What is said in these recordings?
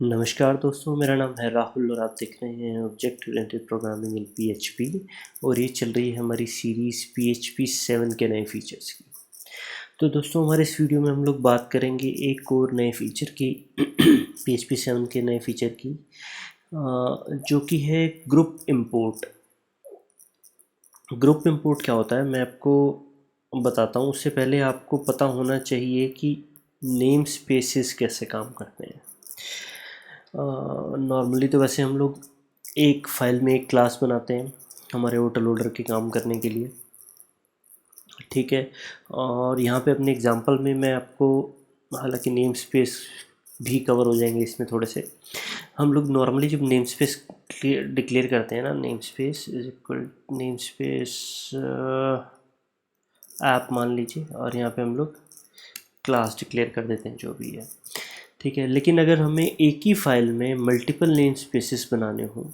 नमस्कार दोस्तों, मेरा नाम है राहुल और आप देख रहे हैं object oriented programming in PHP. और ये चल रही है हमारी सीरीज़ पीएचपी 7 के नए फीचर्स की। तो दोस्तों, हमारे इस वीडियो में हम लोग बात करेंगे एक और नए फीचर की पीएचपी 7 के नए फीचर की, जो कि है ग्रुप इंपोर्ट। ग्रुप इंपोर्ट क्या होता है मैं आपको बताता हूँ। उससे पहले आपको पता होना चाहिए कि नेम स्पेसेस कैसे काम करते हैं। नॉर्मली तो वैसे हम लोग एक फ़ाइल में एक क्लास बनाते हैं हमारे ऑटो लोडर के काम करने के लिए, ठीक है। और यहाँ पे अपने एग्जांपल में मैं आपको, हालांकि नेम स्पेस भी कवर हो जाएंगे इसमें थोड़े से। हम लोग नॉर्मली जब नेम स्पेस डिक्लेयर करते हैं ना, name space is equal name space app मान लीजिए, और यहाँ पे हम लोग क्लास डिक्लेयर कर देते हैं जो भी है, ठीक है। लेकिन अगर हमें एक ही फाइल में मल्टीपल नेम स्पेसेस बनाने हों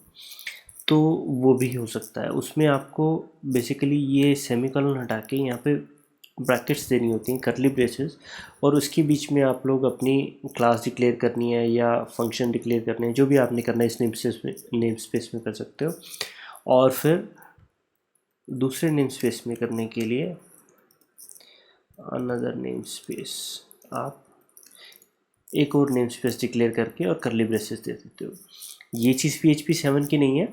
तो वो भी हो सकता है। उसमें आपको बेसिकली ये सेमीकोलन हटा के यहाँ पे ब्रैकेट्स देनी होती हैं, कर्ली ब्रेसेस, और उसके बीच में आप लोग अपनी क्लास डिक्लेयर करनी है या फंक्शन डिक्लेयर करने हैं, जो भी आपने करना है इस नेम स्पेस में कर सकते हो। और फिर दूसरे नेम स्पेस में करने के लिए अनदर नेम स्पेस आप एक और नेम स्पेस डिक्लेयर करके और कर्ली ब्रेसेस दे देते हो। ये चीज़ PHP 7 की नहीं है,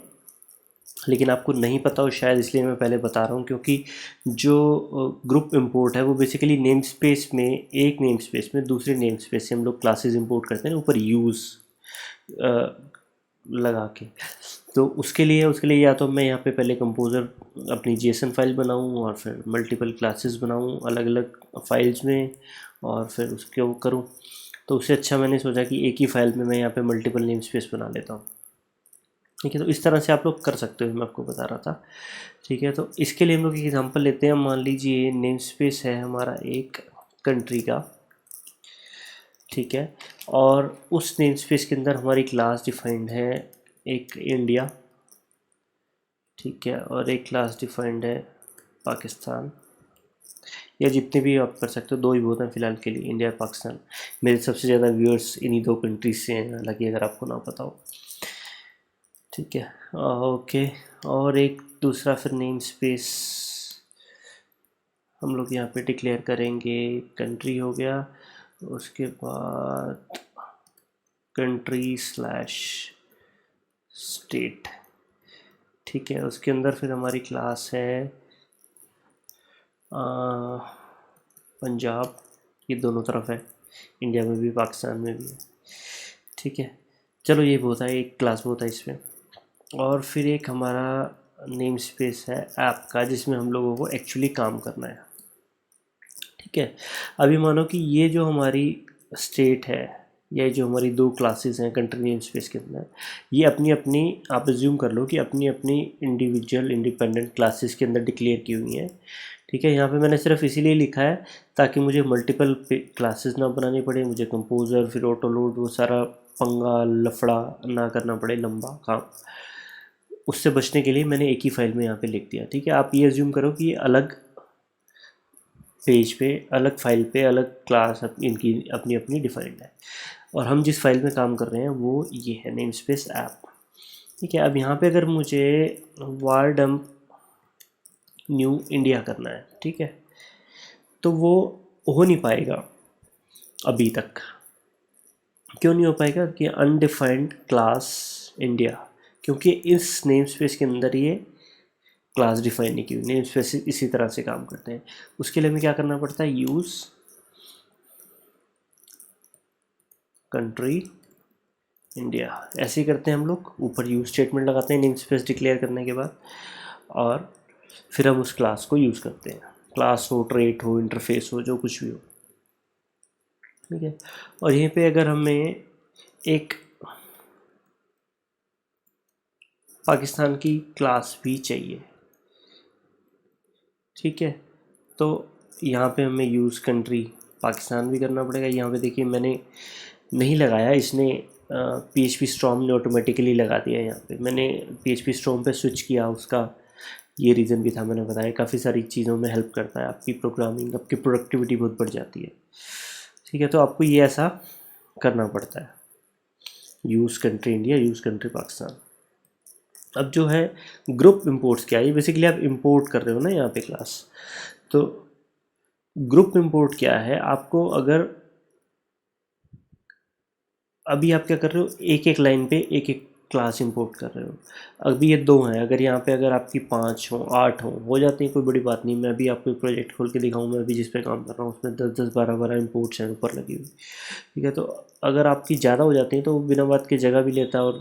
लेकिन आपको नहीं पता हो शायद, इसलिए मैं पहले बता रहा हूँ। क्योंकि जो ग्रुप इंपोर्ट है वो बेसिकली नेम स्पेस में, एक नेम स्पेस में दूसरे नेम स्पेस से हम लोग क्लासेस इंपोर्ट करते हैं ऊपर यूज़ लगा के। तो उसके लिए या तो मैं यहाँ पे पहले कंपोज़र अपनी जेसन फाइल बनाऊँ और फिर मल्टीपल क्लासेस बनाऊँ अलग अलग फाइल्स में, और फिर उसके वो करूँ। तो उससे अच्छा मैंने सोचा कि एक ही फाइल में मैं यहाँ पे मल्टीपल नेम स्पेस बना लेता हूँ, ठीक है। तो इस तरह से आप लोग कर सकते हो, मैं आपको बता रहा था, ठीक है। तो इसके लिए हम लोग एक एग्जांपल लेते हैं। मान लीजिए नेम स्पेस है हमारा एक कंट्री का, ठीक है। और उस नेम स्पेस के अंदर हमारी क्लास डिफाइंड है एक इंडिया, ठीक है, और एक क्लास डिफाइंड है पाकिस्तान, या जितने भी आप कर सकते हो, दो ही बहुत हैं फ़िलहाल के लिए, इंडिया और पाकिस्तान। मेरे सबसे ज़्यादा व्यूअर्स इन्हीं दो कंट्रीज से हैं, हालांकि अगर आपको ना पता हो, ठीक है। ओके। और एक दूसरा फिर नेम स्पेस हम लोग यहाँ पे डिक्लेयर करेंगे, कंट्री हो गया, उसके बाद कंट्री स्लैश स्टेट, ठीक है। उसके अंदर फिर हमारी क्लास है पंजाब, ये दोनों तरफ है, इंडिया में भी पाकिस्तान में भी है, ठीक है। चलो ये बहुत है, एक क्लास बहुत है इसमें। और फिर एक हमारा नेम स्पेस है ऐप का, जिसमें हम लोगों को एक्चुअली काम करना है, ठीक है। अभी मानो कि ये जो हमारी स्टेट है, या जो हमारी दो क्लासेस हैं कंट्री नेम स्पेस के अंदर, ये अपनी अपनी, आप एज्यूम कर लो कि अपनी अपनी इंडिविजुअल इंडिपेंडेंट क्लासेस के अंदर डिक्लेयर की हुई हैं, ठीक है। यहाँ पे मैंने सिर्फ इसीलिए लिखा है ताकि मुझे मल्टीपल क्लासेस ना बनानी पड़े, मुझे कंपोज़र फिर ऑटो लोड वो सारा पंगा लफड़ा ना करना पड़े, लंबा काम। उससे बचने के लिए मैंने एक ही फाइल में यहाँ पे लिख दिया, ठीक है। आप ये एज्यूम करो कि ये अलग पेज पे, अलग फाइल पे, अलग क्लास इनकी अपनी अपनी डिफाइंड है, और हम जिस फाइल में काम कर रहे हैं वो ये है नेम स्पेस ऐप, ठीक है। अब यहाँ पे अगर मुझे वार डम्प न्यू इंडिया करना है, ठीक है, तो वो हो नहीं पाएगा अभी तक। क्यों नहीं हो पाएगा? कि अनडिफाइंड क्लास इंडिया, क्योंकि इस नेम स्पेस के अंदर ये क्लास डिफाइन नहीं की हुई। नेम स्पेस इसी तरह से काम करते हैं। उसके लिए हमें क्या करना पड़ता है? यूज़ कंट्री इंडिया, ऐसे ही करते हैं हम लोग। ऊपर यूज स्टेटमेंट लगाते हैं नेम स्पेस डिक्लेयर करने के बाद, और फिर हम उस क्लास को यूज़ करते हैं। क्लास हो, ट्रेट हो, इंटरफेस हो, जो कुछ भी हो, ठीक है। और यहीं पे अगर हमें एक पाकिस्तान की क्लास भी चाहिए, ठीक है, तो यहाँ पे हमें यूज़ कंट्री पाकिस्तान भी करना पड़ेगा। यहाँ पे देखिए मैंने नहीं लगाया, इसने PHP स्टॉर्म ने ऑटोमेटिकली लगा दिया। यहाँ पे मैंने PHP स्टॉर्म पे स्विच किया, उसका ये रीज़न भी था, मैंने बताया काफ़ी सारी चीज़ों में हेल्प करता है, आपकी प्रोग्रामिंग, आपकी प्रोडक्टिविटी बहुत बढ़ जाती है, ठीक है। तो आपको ये ऐसा करना पड़ता है, use country India, use country Pakistan. अब जो है ग्रुप इंपोर्ट्स क्या है, ये बेसिकली आप इंपोर्ट कर रहे हो ना यहाँ पे क्लास। तो ग्रुप इंपोर्ट क्या है, आपको अगर अभी आप क्या कर रहे हो, एक एक लाइन पे एक एक क्लास इंपोर्ट कर रहे हो। अभी ये 2 हैं, अगर यहाँ पे अगर आपकी 5 हो 8 हो जाती है, कोई बड़ी बात नहीं। मैं अभी आपको एक प्रोजेक्ट खोल के दिखाऊँ, मैं अभी जिस पे काम कर रहा हूँ उसमें 10 10 12 12 इंपोर्ट्स हैं ऊपर लगी हुई, ठीक है। तो अगर आपकी ज़्यादा हो जाती है तो वो बिना बात की जगह भी लेता है और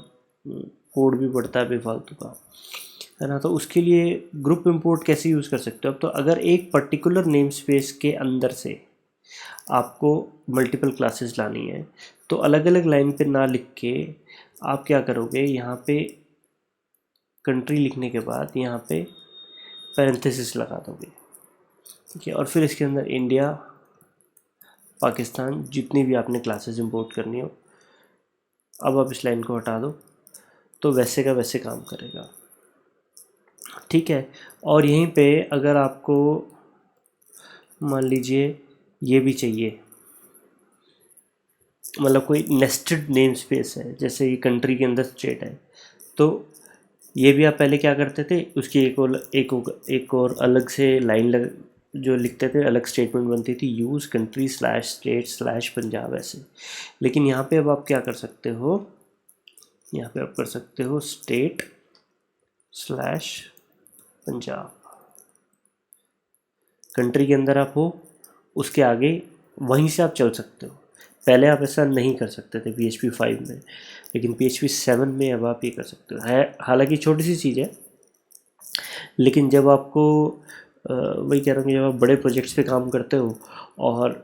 कोड भी बढ़ता है बेफालतू का, है ना। तो उसके लिए ग्रुप इंपोर्ट कैसे यूज़ कर सकते हो आप, तो अगर एक पर्टिकुलर नेम स्पेस के अंदर से आपको मल्टीपल क्लासेस लानी है, तो अलग अलग लाइन पे ना लिख के आप क्या करोगे, यहाँ पे कंट्री लिखने के बाद यहाँ पे पैरेंथेसिस लगा दोगे, ठीक है। और फिर इसके अंदर इंडिया, पाकिस्तान, जितनी भी आपने क्लासेस इंपोर्ट करनी हो, अब आप इस लाइन को हटा दो, तो वैसे का वैसे काम करेगा, ठीक है। और यहीं पे अगर आपको मान लीजिए ये भी चाहिए, मतलब कोई नेस्टेड नेम स्पेस है, जैसे ये कंट्री के अंदर स्टेट है, तो ये भी आप पहले क्या करते थे, उसकी एक और अलग से लाइन लग जो लिखते थे, अलग स्टेटमेंट बनती थी, use country slash state slash Punjab ऐसे। लेकिन यहाँ पे अब आप क्या कर सकते हो, यहाँ पे आप कर सकते हो स्टेट स्लैश पंजाब। कंट्री के अंदर आप हो, उसके आगे वहीं से आप चल सकते हो। पहले आप ऐसा नहीं कर सकते थे PHP 5 में, लेकिन PHP 7 में अब आप ये कर सकते हो। है हालांकि छोटी सी चीज़ है, लेकिन जब आपको वही कह रहा हूँ, जब आप बड़े प्रोजेक्ट्स पे काम करते हो और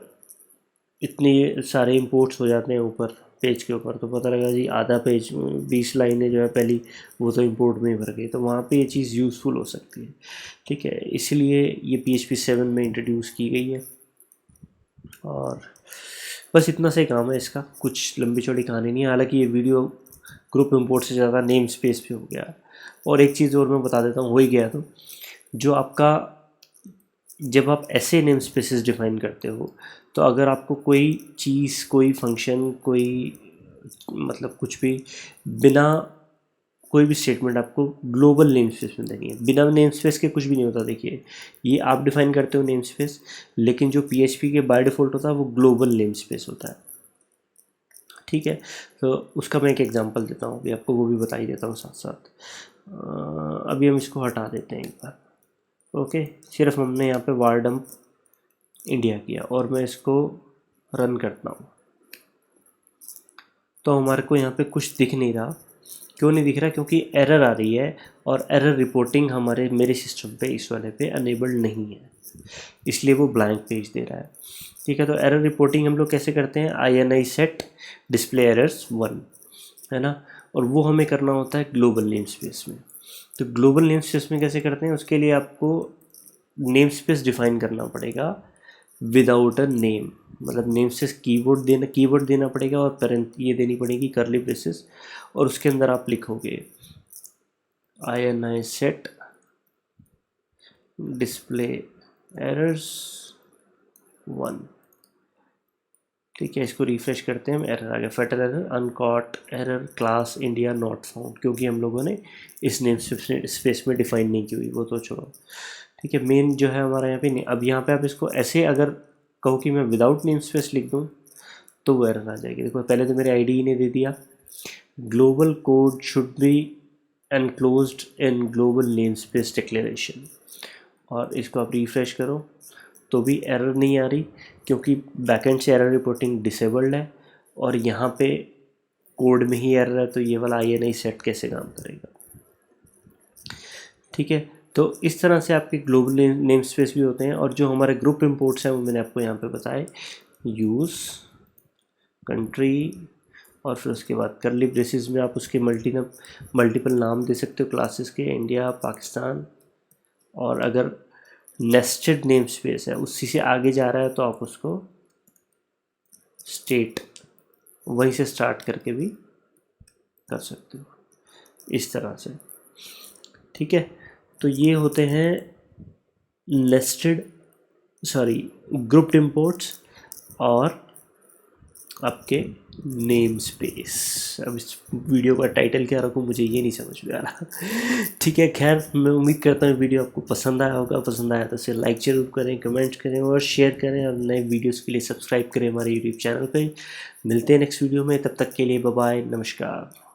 इतने सारे इंपोर्ट्स हो जाते हैं ऊपर पेज के ऊपर, तो पता लगा जी आधा पेज 20 लाइनें जो है पहली, वो तो इंपोर्ट में ही भर गई, तो वहाँ पे ये चीज़ यूज़फुल हो सकती है, ठीक है। इसलिए ये PHP 7 में इंट्रोड्यूस की गई है। और बस इतना सा ही काम है इसका, कुछ लंबी चौड़ी कहानी नहीं है। हालांकि ये वीडियो ग्रुप इंपोर्ट से ज़्यादा नेम स्पेस पे हो गया। और एक चीज़ और मैं बता देता हूँ, हो ही गया तो, जो आपका जब आप ऐसे नेम स्पेसेस डिफाइन करते हो, तो अगर आपको कोई चीज़, कोई फंक्शन, कोई मतलब कुछ भी बिना कोई भी स्टेटमेंट आपको ग्लोबल नेम स्पेस में देनी है, बिना नेम स्पेस के कुछ भी नहीं होता। देखिए ये आप डिफाइन करते हो नेम स्पेस, लेकिन जो PHP के बाय डिफ़ॉल्ट होता है वो ग्लोबल नेम स्पेस होता है, ठीक है। तो उसका मैं एक एग्जांपल देता हूँ अभी आपको, वो भी बता ही देता हूँ साथ साथ। अभी हम इसको हटा देते हैं एक बार, ओके। सिर्फ हमने यहाँ पे वार डंप इंडिया किया और मैं इसको रन करता हूँ, तो हमारे को यहाँ पे कुछ दिख नहीं रहा। क्यों नहीं दिख रहा, क्योंकि एरर आ रही है, और एरर रिपोर्टिंग मेरे सिस्टम पे, इस वाले पे अनेबल्ड नहीं है, इसलिए वो ब्लैंक पेज दे रहा है, ठीक है। तो एरर रिपोर्टिंग हम लोग कैसे करते हैं, INI सेट डिस्प्ले एरर्स 1, है ना। और वो हमें करना होता है ग्लोबल नेम स्पेस में। तो ग्लोबल नेम स्पेस में कैसे करते हैं, उसके लिए आपको नेम स्पेस डिफाइन करना पड़ेगा विदाउट अ नेम, मतलब नेम स्पेस कीवर्ड देना पड़ेगा, और पेरेंट ये देनी पड़ेगी कर्ली ब्रेसेस, और उसके अंदर आप लिखोगे INI सेट डिस्प्ले एरर्स 1, ठीक है। इसको रिफ्रेश करते हैं हम, एरर आ गया, fatal error, uncaught error, Claas India not found, क्योंकि हम लोगों ने इस नेम स्पेस में डिफाइन नहीं की हुई, वो तो छोड़ो, ठीक है। मेन जो है हमारा यहाँ पे नहीं। अब यहाँ पे आप इसको ऐसे अगर कहो कि मैं विदाउट नेम स्पेस लिख दूँ, तो वो एरर आ जाएगी। देखो पहले तो मेरे IDE ने दे दिया global code should be enclosed in global name space declaration, और इसको आप रिफ्रेश करो तो भी एरर नहीं आ रही, क्योंकि बैकएंड से एरर रिपोर्टिंग डिसेबल्ड है, और यहाँ पे कोड में ही एरर है, तो ये वाला INI सेट कैसे काम करेगा, ठीक है। तो इस तरह से आपके ग्लोबल नेम स्पेस भी होते हैं। और जो हमारे ग्रुप इंपोर्ट्स हैं वो मैंने आपको यहाँ पे बताए, यूज़ कंट्री, और फिर उसके बाद करली ब्रेसेस में आप उसके मल्टीपल नाम दे सकते हो क्लासेस के, इंडिया, पाकिस्तान। और अगर नेस्टेड नेम स्पेस है, उसी से आगे जा रहा है, तो आप उसको स्टेट वहीं से स्टार्ट करके भी कर सकते हो, इस तरह से, ठीक है। तो ये होते हैं नेस्टेड ग्रुप्ड इंपोर्ट्स और आपके नेम स्पेस। अब इस वीडियो का टाइटल क्या रखूँ मुझे ये नहीं समझ में आ रहा। ठीक है, खैर मैं उम्मीद करता हूँ वीडियो आपको पसंद आया होगा। पसंद आया तो इसे लाइक ज़रूर करें, कमेंट करें और शेयर करें, और नए वीडियोस के लिए सब्सक्राइब करें हमारे यूट्यूब चैनल पे। मिलते हैं नेक्स्ट वीडियो में, तब तक के लिए बाय बाय, नमस्कार।